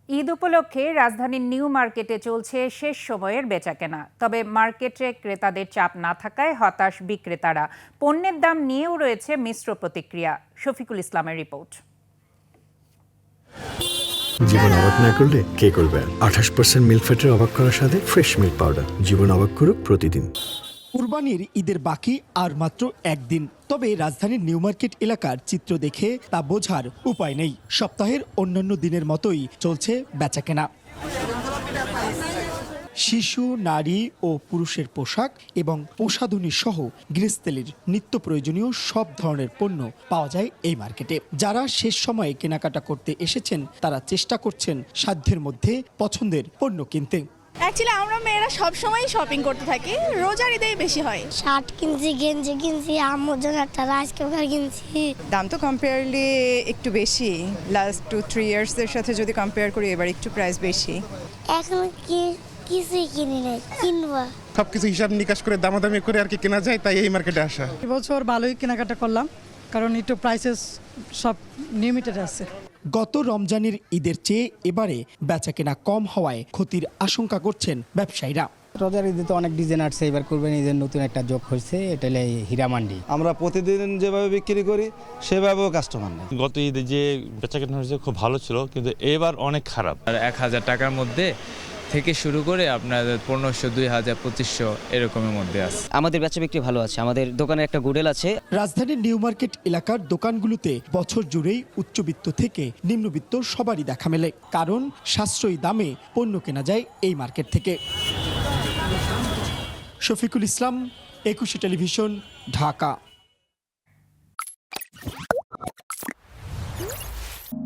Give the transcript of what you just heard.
ঈদ উপলক্ষে রাজধানীর নিউ মার্কেটে চলছে শেষ সময়ের বেচাকেনা। তবে মার্কেটে ক্রেতাদের চাপ না থাকায় হতাশ বিক্রেতারা। পণ্যের দাম নিয়েও রয়েছে মিশ্র প্রতিক্রিয়া। শফিকুল ইসলামের রিপোর্ট। জীবন অবাক না করলে কে করবে? 28% মিল্ক ফ্যাটের অবাক করার সাথে ফ্রেশ মিল্ক পাউডার। জীবন অবাক করুক প্রতিদিন। কুরবানির ঈদের বাকি আর মাত্র একদিন। তবে রাজধানীর নিউ মার্কেট এলাকার চিত্র দেখে তা বোঝার উপায় নেই। সপ্তাহের অন্যান্য দিনের মতোই চলছে বেচাকেনা। শিশু, নারী ও পুরুষের পোশাক এবং প্রসাধনী সহ গৃহস্থলীর নিত্য প্রয়োজনীয় সব ধরনের পণ্য পাওয়া যায় এই মার্কেটে। যারা শেষ সময়ে কেনাকাটা করতে এসেছেন তারা চেষ্টা করছেন সাধ্যের মধ্যে পছন্দের পণ্য কিনতে। অ্যাকচুয়ালি আমরা মেয়েরা সবসময় শপিং করতে থাকি, রোজার ঈদেই বেশি হয়। শার্ট কিনছি, গেঞ্জি কিনছি, আম্মুর জন্য একটা রাইস কুকার কিনছি। দাম তো কম্পেয়ারলি একটু বেশি, লাস্ট 2-3 ইয়ার্সের সাথে যদি কম্পেয়ার করি এবার একটু প্রাইস বেশি। এখন কিছুই কিনি নাই, কিনবো। সবকিছু হিসাব নিকাশ করে দামাদামি করে আর কি কেনা যায়, তাই এই মার্কেটে আসা। এবছর ভালোই কেনাকাটা করলাম, কারণ একটু প্রাইসেস সব লিমিটেড আছে। গত রমজানের ঈদের চেয়ে এবারে বেচাকেনা কম হওয়ায় ক্ষতির আশঙ্কা করছেন ব্যবসায়ীরা। রোজার ঈদে তো অনেক ডিজাইন আসছে, এবার কুরবানি ঈদের নতুন একটা যোগ হয়েছে, এটা হলো হীরামান্ডি। আমরা প্রতিদিন যেভাবে বিক্রি করি সেভাবেও কাস্টমার নেই। গত ঈদে যে বেচাকেনা হয়েছে খুব ভালো ছিল, কিন্তু এবার অনেক খারাপ। আর 1000 টাকার মধ্যে থেকে শুরু করে আপনার 1500, 2000, 2500 এরকমের মধ্যে আছে। আমাদের বেচা বিক্রি ভালো আছে, আমাদের দোকানে একটা গুডেল আছে। রাজধানীর নিউ মার্কেট এলাকার দোকানগুলোতে বছর জুড়েই উচ্চবিত্ত থেকে নিম্নবিত্ত সবারই দেখা মেলে, কারণ সাশ্রয়ী দামে পণ্য কেনা যায় এই মার্কেট থেকে। শফিকুল ইসলাম, একুশে টেলিভিশন, ঢাকা।